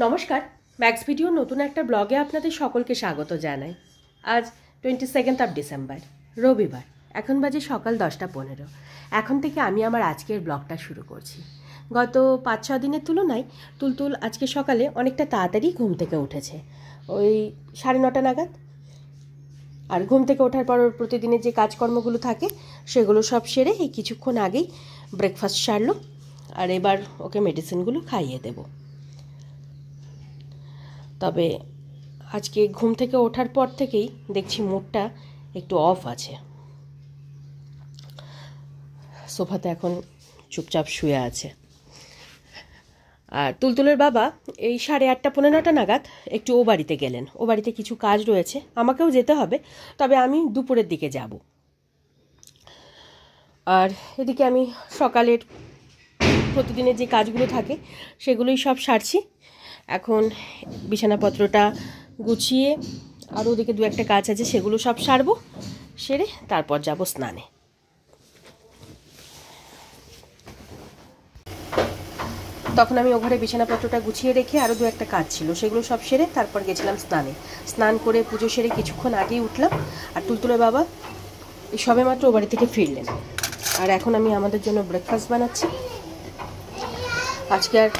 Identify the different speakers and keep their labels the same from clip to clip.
Speaker 1: নমস্কার, max video নতুন একটা ব্লগে আপনাদের সকলকে স্বাগত জানাই। আজ 22 ডিসেম্বর, রবিবার। এখন বাজে সকাল 10:15। এখন থেকে আমি আমার আজকের ব্লগটা শুরু করছি। গত 5-6 দিনের তুলনায় তুলতুল আজকে সকালে অনেকটা তাড়াতাড়ি ঘুম থেকে উঠেছে, ওই 9:30 নাগাদ। আর ঘুম থেকে ওঠার পর প্রতিদিনের যে কাজকর্মগুলো থাকে সেগুলো সব সেরে এই কিছুক্ষণ আগেই ব্রেকফাস্ট সারলো। আর এবার ওকে মেডিসিনগুলো খাইয়ে দেবো। তবে আজকে ঘুম থেকে ওঠার পর থেকেই দেখছি মুডটা একটু অফ আছে। সোফাতে এখন চুপচাপ শুয়ে আছে। আর তুলতুলের বাবা এই 8:30-9 নাগাদ একটু ও বাড়িতে গেলেন। ও বাড়িতে কিছু কাজ রয়েছে, আমাকেও যেতে হবে, তবে আমি দুপুরের দিকে যাব। আর এদিকে আমি সকালের প্রতিদিনের যে কাজগুলো থাকে সেগুলোই সব সারছি। এখন বিছানাপত্রটা গুছিয়ে আর ওদিকে দু একটা কাজ আছে, সেগুলো সব সারবো। সেরে তারপর যাব স্নানে। তখন আমি ও ঘরে বিছানাপত্রটা গুছিয়ে রেখে আরও দু একটা কাজ ছিল, সেগুলো সব সেরে তারপর গেছিলাম স্নানে। স্নান করে পুজো সেরে কিছুক্ষণ আগেই উঠলাম। আর তুলতুলের বাবা এই সবেমাত্র ও বাড়ি থেকে ফিরলেন। আর এখন আমি আমাদের জন্য ব্রেকফাস্ট বানাচ্ছি। আজকে আর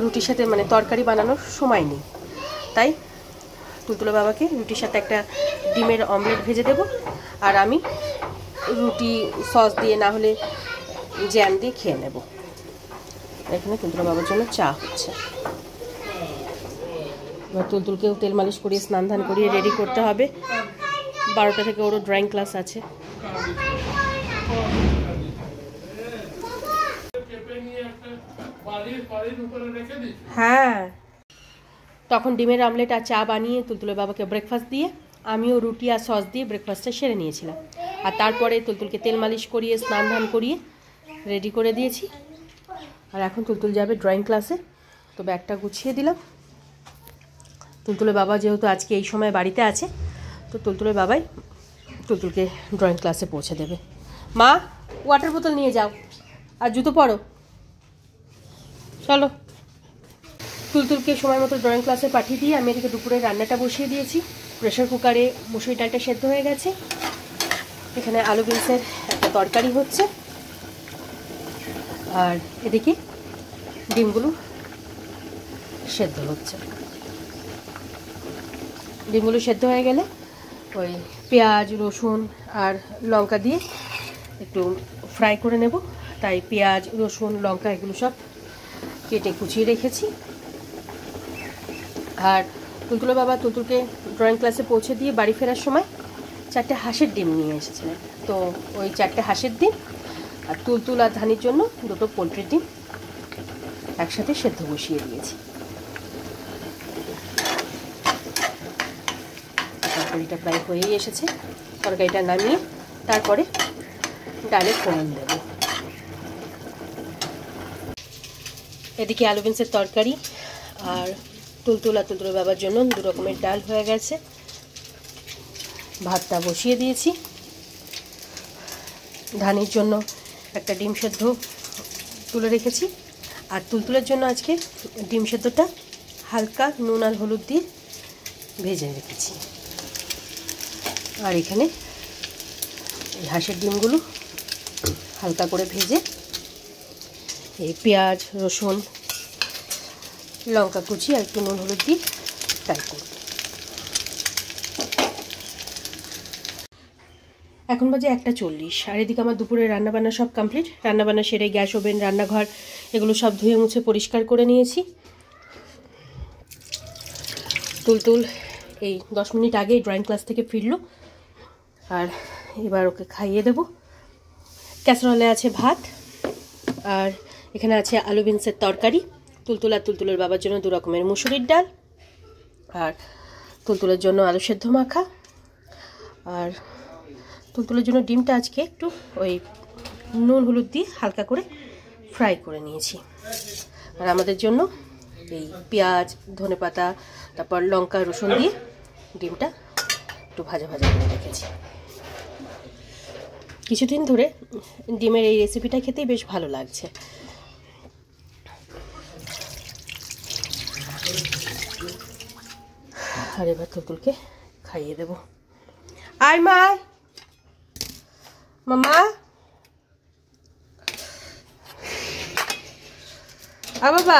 Speaker 1: রুটির সাথে তরকারি বানানোর সময় নেই, তাই তুলতুলের বাবাকে রুটির সাথে একটা ডিমের অমলেট ভেজে দেব। আর আমি রুটি সস দিয়ে না হলে জ্যাম দিয়ে খেয়ে নেব। এখানে তুলতুলের বাবার জন্য চা হচ্ছে। এবার তুলতুলকেও তেল মালিশ করিয়ে স্নান ধান করিয়ে রেডি করতে হবে। 12টা থেকে ওরও ড্রয়িং ক্লাস আছে। হ্যাঁ, তখন ডিমের আমলেট আর চা বানিয়ে তুলতুলের বাবাকে ব্রেকফাস্ট দিয়ে আমিও রুটি আর সস দিয়ে ব্রেকফাস্টটা সেরে নিয়েছিলাম। আর তারপরে তুলতুলকে তেল মালিশ করিয়ে স্নান ধান করিয়ে রেডি করে দিয়েছি। আর এখন তুলতুল যাবে ড্রয়িং ক্লাসে, তো ব্যাগটা গুছিয়ে দিলাম। তুলতুলের বাবা যেহেতু আজকে এই সময় বাড়িতে আছে, তো তুলতুলের বাবাই তুলতুলকে ড্রয়িং ক্লাসে পৌঁছে দেবে। মা, ওয়াটার বোতল নিয়ে যাও আর জুতো পরো, চলো। তুলতুলকে সময় মতো ড্রয়িং ক্লাসে পাঠিয়ে দিয়ে আমি এদিকে দুপুরে রান্নাটা বসিয়ে দিয়েছি। প্রেশার কুকারে মুসুরি ডালটা সেদ্ধ হয়ে গেছে। এখানে আলু বিনসের একটা তরকারি হচ্ছে। আর এদিকে ডিমগুলো সেদ্ধ হচ্ছে। ডিমগুলো সেদ্ধ হয়ে গেলে ওই পেঁয়াজ, রসুন আর লঙ্কা দিয়ে একটু ফ্রাই করে নেব। তাই পেঁয়াজ, রসুন, লঙ্কা এগুলো সব কেটে কুচিয়ে রেখেছি। আর তুলতুলের বাবা তুলতুলকে ড্রয়িং ক্লাসে পৌঁছে দিয়ে বাড়ি ফেরার সময় 4টে হাঁসের ডিম নিয়ে এসেছিলেন। তো ওই 4টে হাঁসের ডিম আর তুলতুল আর ধানির জন্য 2টো পোলট্রির ডিম একসাথে সেদ্ধ বসিয়ে দিয়েছি। তরকারিটা প্রায় হয়েই এসেছে। তরকারিটা নামিয়ে তারপরে ডালে ফোড়ন দেব। এদিকে আলু বিনসের তরকারি আর তুলতুল আর তুলতুলের বাবার জন্য 2 রকমের ডাল হয়ে গেছে। ভাতটা বসিয়ে দিয়েছি। ধানির জন্য একটা ডিম সেদ্ধ তুলে রেখেছি। আর তুলতুলের জন্য আজকে ডিম সেদ্ধটা হালকা নুন আর হলুদ দিয়ে ভেজে রেখেছি। আর এখানে এই হাঁসের ডিমগুলো হালকা করে ভেজে এই পেঁয়াজ, রসুন, লঙ্কা কুচি আর একটু নুন হলুদ দিয়ে ফ্রাই করব। এখন বাজে 1:40। আর এদিকে আমার দুপুরে রান্নাবান্না সব কমপ্লিট। রান্নাবান্না সেরে গ্যাস ওভেন, রান্নাঘর এগুলো সব ধুয়ে মুছে পরিষ্কার করে নিয়েছি। তুলতুল এই 10 মিনিট আগেই ড্রয়িং ক্লাস থেকে ফিরলো। আর এবার ওকে খাইয়ে দেব। ক্যাসারোলে আছে ভাত, আর এখানে আছে আলু বিনসের তরকারি। তুলতুল আর তুলতুলের বাবার জন্য 2 রকমের মুসুরির ডাল, আর তুলতুলের জন্য আলু সেদ্ধ মাখা। আর তুলতুলের জন্য ডিমটা আজকে একটু ওই নুন হলুদ দিয়ে হালকা করে ফ্রাই করে নিয়েছি। আর আমাদের জন্য এই পেঁয়াজ, ধনেপাতা, তারপর লঙ্কা, রসুন দিয়ে ডিমটা একটু ভাজা ভাজা করে রেখেছি। কিছুদিন ধরে ডিমের এই রেসিপিটা খেতেই বেশ ভালো লাগছে। আর এবার তুলতুলকে খাইয়ে দেব। আয় মা, মামা আ বাবা।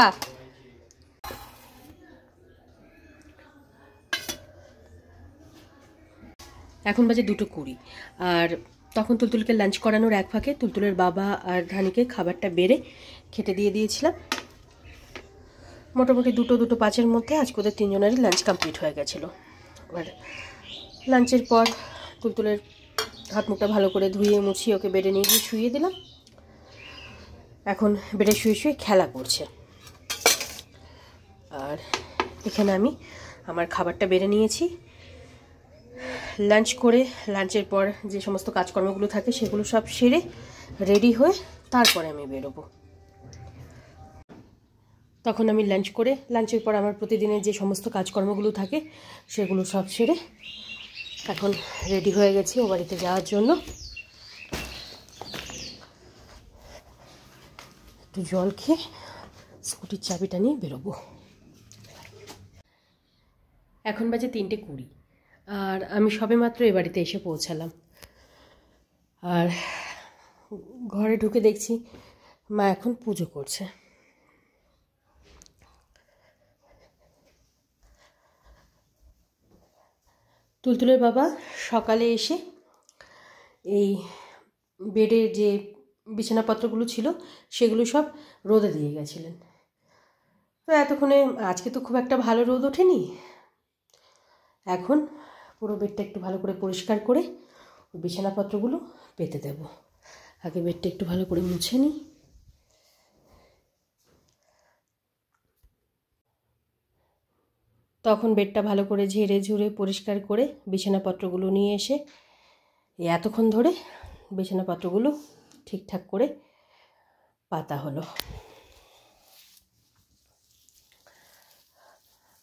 Speaker 1: এখন বাজে 2:20 আর তখন তুলতুলকে লাঞ্চ করানোর এক ফাঁকে তুলতুলের বাবা আর ধানিকে খাবারটা বেড়ে খেতে দিয়ে দিয়েছিলাম। মোটামুটি 2:05-এর মধ্যে আজকে ওদের 3জনেরই লাঞ্চ কমপ্লিট হয়ে গেছিলো। আর লাঞ্চের পর তুলতুলের হাত মুখটা ভালো করে ধুয়ে মুছিয়ে ওকে বেডে নিয়ে গিয়ে শুইয়ে দিলাম। এখন বেডে শুয়ে শুয়ে খেলা করছে। আর এখানে আমি আমার খাবারটা বেড়ে নিয়েছি। লাঞ্চ করে লাঞ্চের পর যে সমস্ত কাজকর্মগুলো থাকে সেগুলো সব সেরে রেডি হয়ে তারপরে আমি বেরোবো। তখন আমি লাঞ্চ করে লাঞ্চের পর আমার প্রতিদিনের যে সমস্ত কাজকর্মগুলো থাকে সেগুলো সব সেরে এখন রেডি হয়ে গেছি ও বাড়িতে যাওয়ার জন্য। একটু জল খেয়ে স্কুটির চাবিটা নিয়ে বেরোবো। এখন বাজে 3:20 আর আমি সবেমাত্র এ বাড়িতে এসে পৌঁছালাম। আর ঘরে ঢুকে দেখছি মা এখন পুজো করছে। তুলতুলের বাবা সকালে এসে এই বেডের যে বিছানাপত্রগুলো ছিল সেগুলো সব রোদে দিয়ে গেছিলেন। তো এতক্ষণে আজকে তো খুব একটা ভালো রোদ ওঠেনি। এখন পুরো বেডটা একটু ভালো করে পরিষ্কার করে ওই বিছানাপত্রগুলো পেতে দেব। আগে বেডটা একটু ভালো করে মুছে নিই। তখন বেডটা ভালো করে ঝেড়ে ঝুড়ে পরিষ্কার করে বিছানাপত্রগুলো নিয়ে এসে এতক্ষণ ধরে বিছানাপত্রগুলো ঠিকঠাক করে পাতা হলো।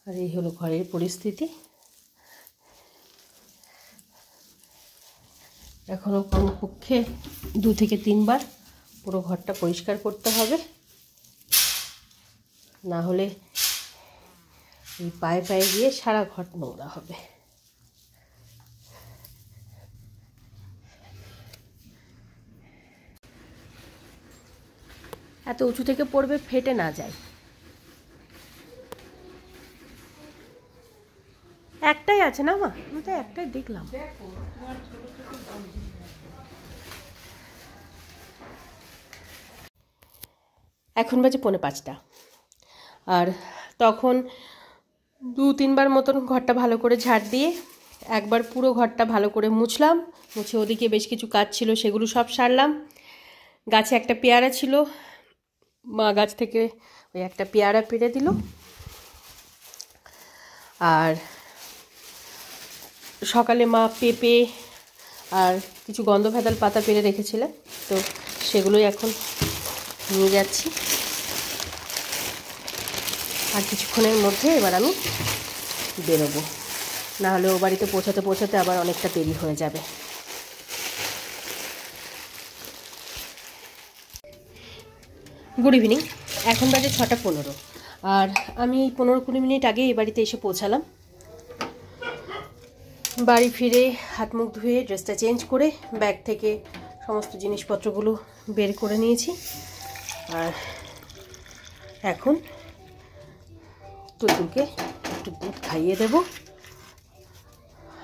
Speaker 1: আর এই হলো ঘরের পরিস্থিতি। এখনও কমপক্ষে 2 থেকে 3 বার পুরো ঘরটা পরিষ্কার করতে হবে, না হলে এই পায়ে পায়ে গিয়ে সারা ঘর নোংরা হবে। এত উঁচু থেকে পড়বে ফেটে না যায়। একটাই আছে না মা? আমি তো একটাই দেখলাম। এখন বাজে 4:45 আর তখন 2-3 বার মতন ঘরটা ভালো করে ঝাড় দিয়ে একবার পুরো ঘরটা ভালো করে মুছলাম। মুছে ওদিকে বেশ কিছু কাজ ছিল সেগুলো সব সারলাম। গাছে একটা পেয়ারা ছিল, মা গাছ থেকে ওই একটা পেয়ারা পেড়ে দিল। আর সকালে মা পেঁপে আর কিছু গন্ধভেদাল পাতা পেড়ে রেখেছিলেন, তো সেগুলোই এখন নিয়ে যাচ্ছি। আর কিছুক্ষণের মধ্যে এবার আমি বেরোবো, নাহলে ও বাড়িতে পৌঁছাতে পৌঁছাতে আবার অনেকটা দেরি হয়ে যাবে। Good evening. এখন বাজে 6:15 আর আমি 15-20 মিনিট আগে এই বাড়িতে এসে পৌঁছালাম। বাড়ি ফিরে হাত মুখ ধুয়ে ড্রেসটা চেঞ্জ করে ব্যাগ থেকে সমস্ত জিনিসপত্রগুলো বের করে নিয়েছি। আর এখন তুলতুলকে একটু দুধ খাইয়ে দেব,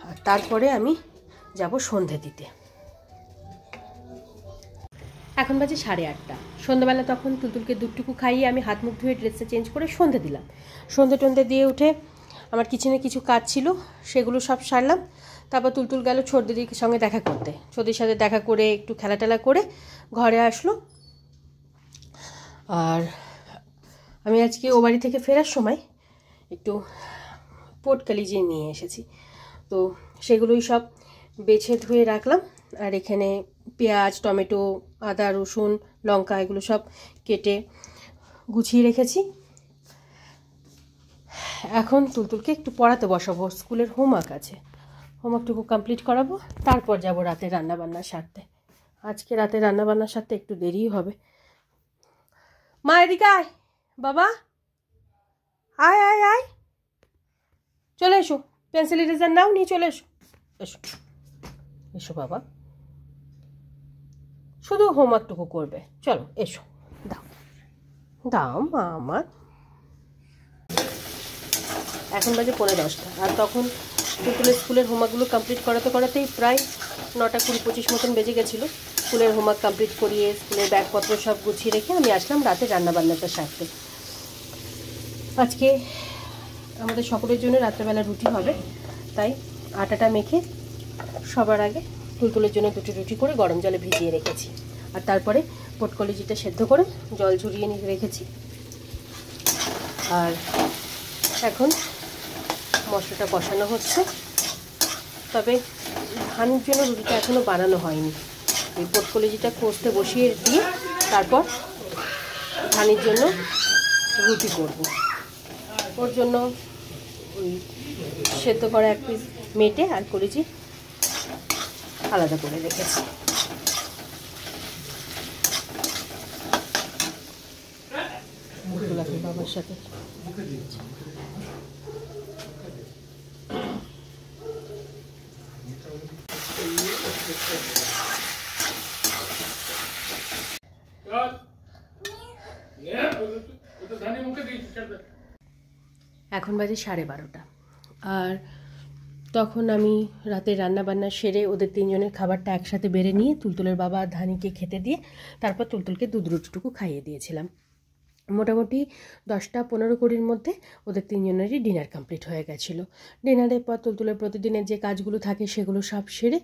Speaker 1: আর তারপরে আমি যাব সন্ধে দিতে। এখন বাজে 8:30। সন্ধ্যাবেলা তখন তুলতুলকে দুধটুকু খাইয়ে আমি হাত মুখ ধুয়ে ড্রেসটা চেঞ্জ করে সন্ধে দিলাম। সন্ধে দিয়ে উঠে আমার কিচেনে কিছু কাজ ছিল সেগুলো সব সারলাম। তারপর তুলতুল গেল ছোটদিদির সঙ্গে দেখা করতে। ছোটদির সাথে দেখা করে একটু খেলাটেলা করে ঘরে আসলো। আর আমি আজকে ও বাড়ি থেকে ফেরার সময় একটু পটকালিজি নিয়ে এসেছি, তো সেগুলোই সব বেছে ধুয়ে রাখলাম। আর এখানে পেঁয়াজ, টমেটো, আদা, রসুন, লঙ্কা এগুলো সব কেটে গুছিয়ে রেখেছি। এখন তুলতুলকে একটু পড়াতে বসাবো, স্কুলের হোমওয়ার্ক আছে, হোমওয়ার্কটুকু কমপ্লিট করাবো, তারপর যাব রাতে রান্নাবান্না সারতে। আজকে রাতে রান্নাবান্না সারতে একটু দেরিই হবে। মা এদিকে আয়, বাবা আয় আয় আয়, চলে এসো, পেন্সিল ইরেজার নাও, নিয়ে চলে এসো। এসো এসো বাবা, শুধু হোমওয়ার্কটুকু করবে। চলো এসো, দাও দাও মা আমার। এখন বাজে 9:45, আর তখন টুলটুলের স্কুলের হোমওয়ার্কগুলো কমপ্লিট করাতে করাতেই প্রায় 9:20-25 মতন বেজে গেছিলো। স্কুলের হোমওয়ার্ক কমপ্লিট করিয়ে স্কুলের ব্যাগপত্র সব গুছিয়ে রেখে আমি আসলাম রাতে রান্নাবান্নাটা সারতে। আজকে আমাদের সকলের জন্য রাত্রেবেলা রুটি হবে, তাই আটাটা মেখে সবার আগে টুলটুলের জন্য 2টি রুটি করে গরম জলে ভিজিয়ে রেখেছি, আর তারপরে পটকলিজিটা সেদ্ধ করে জল ঝরিয়ে নিয়ে রেখেছি। আর এখন মশলাটা কষানো হচ্ছে, তবে ধানের জন্য রুটিটা এখনও বানানো হয়নি। এই পটকলিজিটা কষতে বসিয়ে দিয়ে তারপর ধানের জন্য রুটি করব। ওর জন্য ওই সেদ্ধ করা 1 পিস মেটে আর কলিজি আলাদা করে রেখেছি। বাবার সাথে এখন বাজে 12:30, আর তখন আমি রাতের রান্নাবান্না সেরে ওদের 3 জনের খাবারটা একসাথে বেড়ে নিয়ে তুলতুলের বাবা আর ধানিকে খেতে দিয়ে তারপর তুলতুলকে দুধ রুটিটুকু খাইয়ে দিয়েছিলাম। মোটামুটি 10টা-15-20-র মধ্যে ওদের 3 জনেরই ডিনার কমপ্লিট হয়ে গেছিলো। ডিনারের পর তুলতুলের প্রতিদিনের যে কাজগুলো থাকে সেগুলো সব সেরে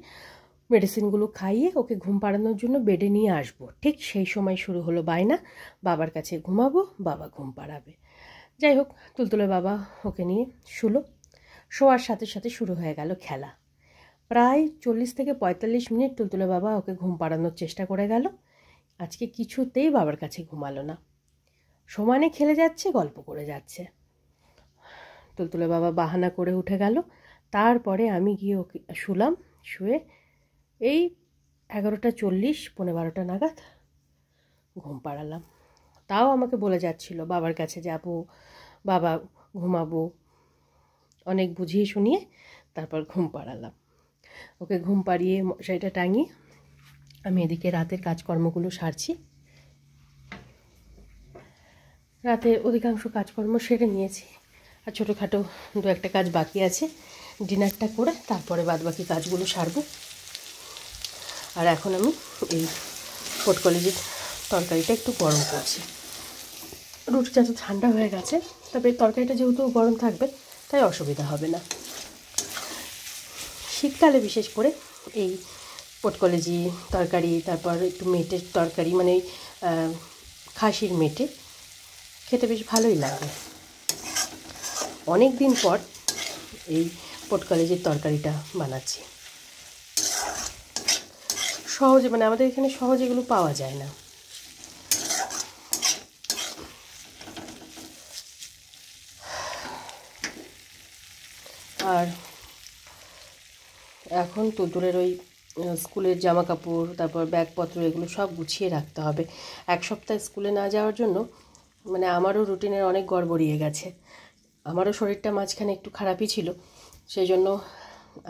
Speaker 1: মেডিসিনগুলো খাইয়ে ওকে ঘুম পাড়ানোর জন্য বেডে নিয়ে আসবো। ঠিক সেই সময় শুরু হলো বায়না, বাবার কাছে ঘুমাবো, বাবা ঘুম পাড়াবে। যাই হোক, তুলতুলের বাবা ওকে নিয়ে শুলো। শোয়ার সাথে সাথে শুরু হয়ে গেল খেলা। প্রায় 40 থেকে 45 মিনিট তুলতুলের বাবা ওকে ঘুম পাড়ানোর চেষ্টা করে গেল। আজকে কিছুতেই বাবার কাছে ঘুমালো না, সমানে খেলে যাচ্ছে, গল্প করে যাচ্ছে। তুলতুলের বাবা বাহানা করে উঠে গেল। তারপরে আমি গিয়ে ওকে শুলাম। শুয়ে এই 11:40, 11:45 নাগাদ ঘুম পাড়ালাম। তাও আমাকে বলে যাচ্ছিল বাবার কাছে যাব, বাবা ঘুমাবো। অনেক বুঝিয়ে শুনিয়ে তারপর ঘুম পাড়ালাম। ওকে ঘুম পাড়িয়ে মশারিটা টাঙিয়ে আমি এদিকে রাতের কাজকর্মগুলো সারছি। রাতের অধিকাংশ কাজকর্ম সেরে নিয়েছি, আর ছোটোখাটো 2-1টা কাজ বাকি আছে। ডিনারটা করে তারপরে বাদবাকি কাজগুলো সারবো। আর এখন আমি এই পটকলিজির তরকারিটা একটু গরম করছি। রুটিটা তো ঠান্ডা হয়ে গেছে, তবে তরকারিটা যেহেতু গরম থাকবে তাই অসুবিধা হবে না। শীতকালে বিশেষ করে এই পটকলিজি তরকারি, তারপর একটু মেটের তরকারি, মানে খাসির মেটে খেতে বেশ ভালোই লাগে। অনেক দিন পর এই পটকলিজির তরকারিটা বানাচ্ছি। সহজে, মানে আমাদের এখানে সহজে এগুলো পাওয়া যায় না। আর এখন তুলতুলের ওই স্কুলের জামা কাপড়, তারপর ব্যাগপত্র, এগুলো সব গুছিয়ে রাখতে হবে। 1 সপ্তাহ স্কুলে না যাওয়ার জন্য মানে আমারও রুটিনের অনেক গড়বড়িয়ে গেছে। আমারও শরীরটা মাঝখানে একটু খারাপই ছিল, সেই জন্য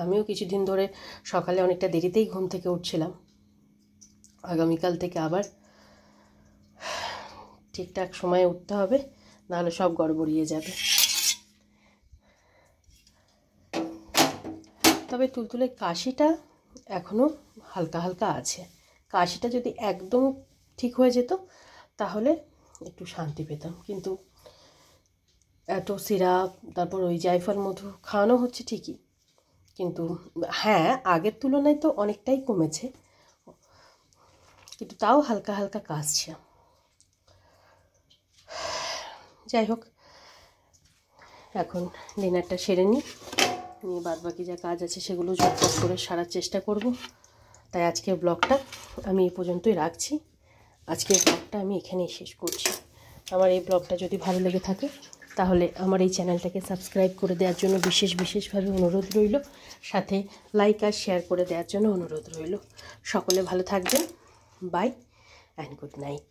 Speaker 1: আমিও কিছুদিন ধরে সকালে অনেকটা দেরিতেই ঘুম থেকে উঠছিলাম। আগামীকাল থেকে আবার ঠিকঠাক সময়ে উঠতে হবে, নাহলে সব গড়বড়িয়ে যাবে। তবে তুলতুলের কাশিটা এখনও হালকা হালকা আছে। কাশিটা যদি একদম ঠিক হয়ে যেত তাহলে একটু শান্তি পেতাম, কিন্তু এত সিরাপ, তারপর ওই জায়ফল মধু খাওয়ানো হচ্ছে ঠিকই, কিন্তু হ্যাঁ আগের তুলনায় তো অনেকটাই কমেছে, কিন্তু তাও হালকা হালকা কাশছে। যাই হোক, এখন ডিনারটা সেরে নিয়ে বাদবাকি যা কাজ আছে সেগুলো ঝটপট করে সারার চেষ্টা করব। তাই আজকের ব্লগটা আমি এই পর্যন্তই রাখছি। আজকের ব্লগটা আমি এখানেই শেষ করছি। আমার এই ব্লগটা যদি ভালো লেগে থাকে তাহলে আমার এই চ্যানেলটাকে সাবস্ক্রাইব করে দেওয়ার জন্য বিশেষভাবে অনুরোধ রইল, সাথে লাইক আর শেয়ার করে দেওয়ার জন্য অনুরোধ রইল। সকলে ভালো থাকবেন। Bye and good night.